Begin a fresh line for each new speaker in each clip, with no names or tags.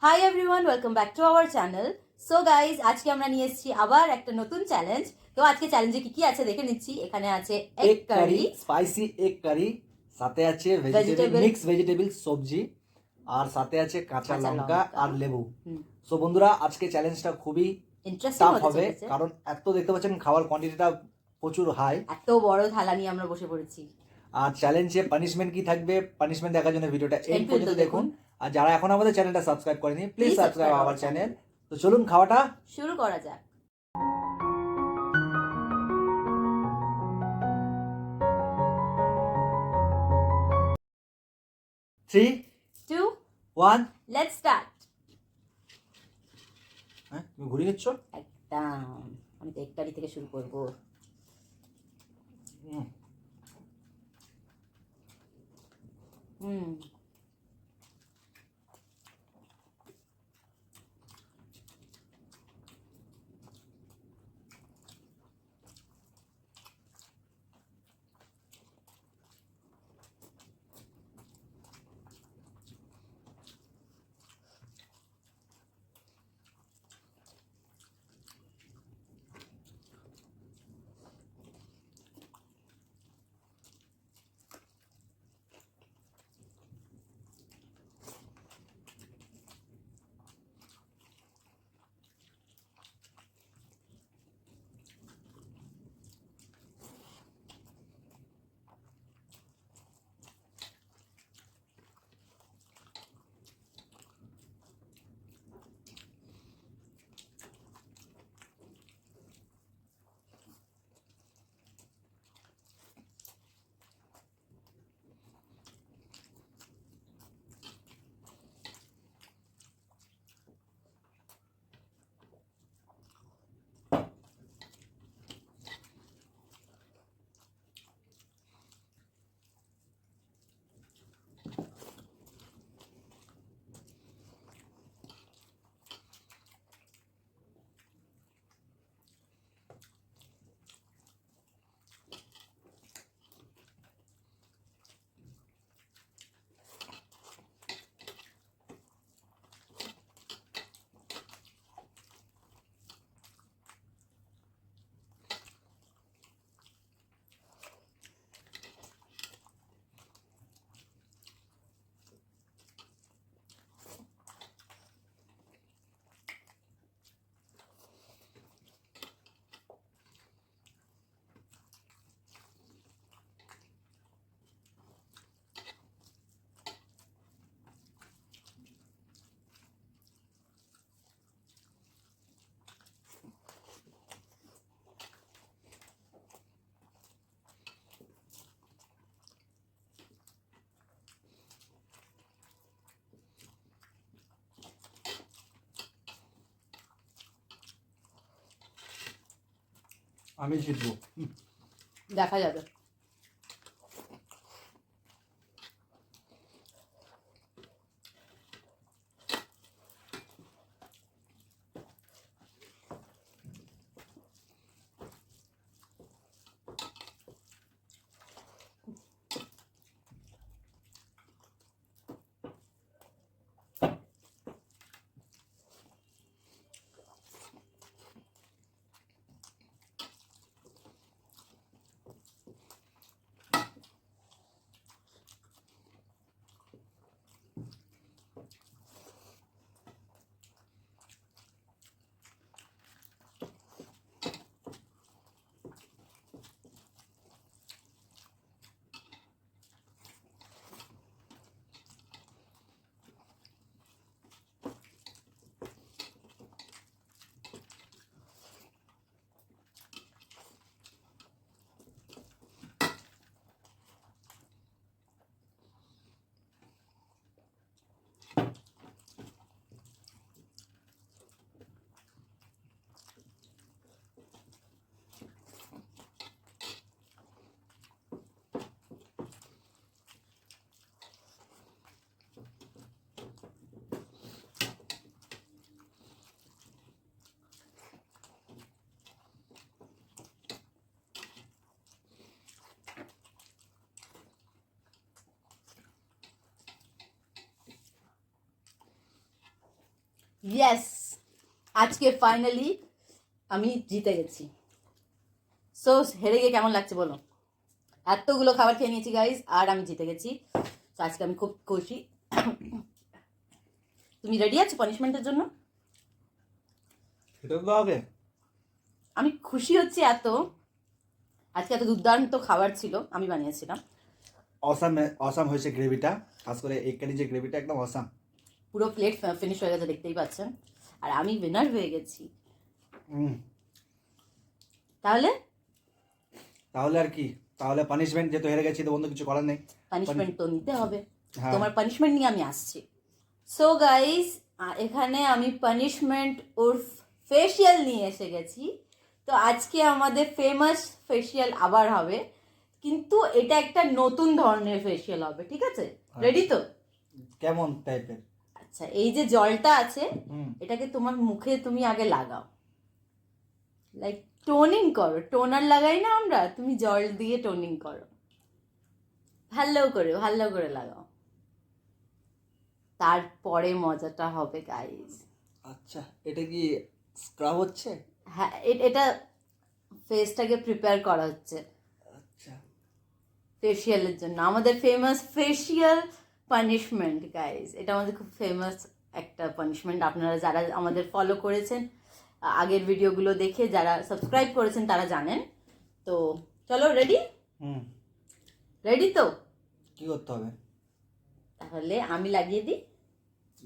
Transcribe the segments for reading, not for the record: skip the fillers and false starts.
Hi everyone, welcome back to our channel. So guys, আজকে আমরা নিয়ে এসেছি আবার একটা নতুন চ্যালেঞ্জ। তো আজকে চ্যালেঞ্জে কি কি আছে দেখে নিচ্ছি। এখানে আছে egg curry,
spicy egg curry, সাথে আছে
Vegetable.
মিক্স ভেজিটেবল সবজি, আর সাথে আছে কাঁচা
কাঁচা
লঙ্কা
লঙ্কা।
আর লেবু। সো বন্ধুরা, আজকে চ্যালেঞ্জটা খুবই
ইন্টারেস্টিং
টাফ
হতে
হবে,
চলেছে।
কারণ এত দেখতে পাচ্ছেন খাওয়ার কোয়ান্টিটিটা প্রচুর হাই।
এত বড় থালা নিয়ে আমরা বসে পড়েছি।
আর চ্যালেঞ্জে পানিশমেন্ট কি থাকবে, পানিশমেন্ট দেখার জন্য ভিডিওটা এই
End
পর্যন্ত
পর্যন্ত
দেখুন। আর যারা এখন আমাদের চ্যানেলটা সাবস্ক্রাইব করেনি, please
Please
subscribe
subscribe
our
our
channel.
channel.
তো চলুন খাওয়াটা
শুরু করা যাক।
Three
2,
one.
Let's start.
হ্যাঁ, তুমি ঘুরিয়ে নিচ্ছ।
একদম, আমি তো এগ কারি থেকে শুরু করবো। হুম
আমি জিতবো।
দেখা যাবে। ইয়েস, আজকে ফাইনালি আমি জিতে গেছি। সো হেরে গিয়ে কেমন লাগছে বলো? এতগুলো খাবার খেয়ে নিয়েছি গাইজ, আর আমি জিতে গেছি। তো আজকে আমি খুব খুশি। তুমি রেডি আছো পানিশমেন্টের জন্য?
সেটা তো হবে।
আমি খুশি হচ্ছি এত, আজকে এত দুর্দান্ত খাবার ছিল, আমি বানিয়েছিলাম।
অসাম অসাম হয়েছে গ্রেভিটা, খাস করে এগ কারি যে গ্রেভিটা একদম অসাম।
পুরো প্লেট ফিনিশ হয়ে গেছে, দেখতেই পাচ্ছেন। আর আমি উইনার হয়ে গেছি। তাহলে
তাহলে আর কি, তাহলে পানিশমেন্ট যেহেতু হেরে গেছি তো বন্ধু কিছু করার নেই,
পানিশমেন্ট তো নিতে হবে।
হ্যাঁ।
তোমার পানিশমেন্ট নিয়ে আমি আসছি। সো গাইস, এখানে আমি পানিশমেন্ট ওর ফেশিয়াল নিয়ে এসে গেছি। তো আজকে আমাদের ফেমাস ফেশিয়াল আবার হবে, কিন্তু এটা একটা নতুন ধরনের ফেশিয়াল হবে, ঠিক আছে? রেডি তো?
কেমন টাইপের?
আচ্ছা, এই যে জলটা আছে
হুম।
এটাকে তোমার মুখে তুমি আগে লাগাও, লাইক টোনিং করো। টোনার লাগাই না আমরা, তুমি জল দিয়ে টোনিং করো, ভালো করে লাগাও। তারপরে মজাটা হবে গাইস।
আচ্ছা, এটা কি স্ক্রাব হচ্ছে?
হ্যাঁ, এটা ফেসটাকে প্রিপেয়ার করা হচ্ছে
আচ্ছা,
ফেশিয়ালের জন্য। আমাদের ফেমাস ফেশিয়াল পানিশমেন্ট গাইস, এটা আমাদের খুব ফেমাস একটা পানিশমেন্ট। আপনারা যারা আমাদের ফলো করেছেন, আগের ভিডিওগুলো দেখে যারা সাবস্ক্রাইব করেছেন তারা জানেন। তো চলো, রেডি?
হুম।
রেডি তো?
কি করতে হবে?
তাহলে আমি লাগিয়ে দিই।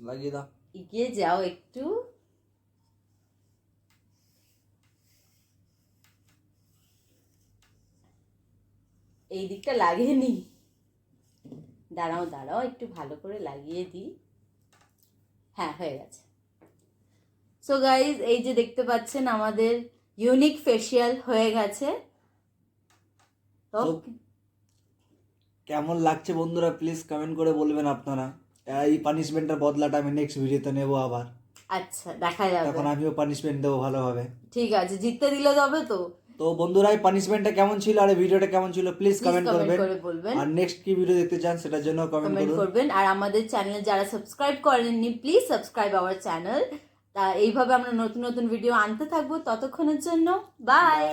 লাগিয়ে দাও।
এগিয়ে যাও একটু। এই দিকটা লাগিয়ে নি। দাঁড়াও একটু ভালো করে লাগিয়ে দিই। হ্যাঁ, হয়ে গেছে। সো গাইজ, এই যে দেখতে পাচ্ছেন আমাদের ইউনিক ফেশিয়াল হয়ে গেছে। তো
So, কেমন লাগছে বন্ধুরা প্লিজ কমেন্ট করে বলবেন আপনারা। এই পানিশমেন্টের বদলাটা আমি নেক্সট ভিডিওতে নেবো আবার,
আচ্ছা, দেখা যাবে।
তখন আমিও পানিশমেন্ট দেবো ভালোভাবে।
ঠিক আছে, জিততে দিলে তবে তো।
তো বন্ধুরা এই পানিশমেন্টটা কেমন ছিল আর এই ভিডিওটা কেমন ছিল প্লিজ
প্লিজ
কমেন্ট
কমেন্ট
করবেন।
করে বলবেন,
আর নেক্সট কি ভিডিও দেখতে চান সেটার জন্য কমেন্ট
কমেন্ট
করুন।
করবেন। আর আমাদের চ্যানেল যারা সাবস্ক্রাইব করেননি, প্লিজ সাবস্ক্রাইব আওয়ার চ্যানেল। তা এইভাবে আমরা নতুন নতুন ভিডিও আনতে থাকবো। ততক্ষণের জন্য বাই।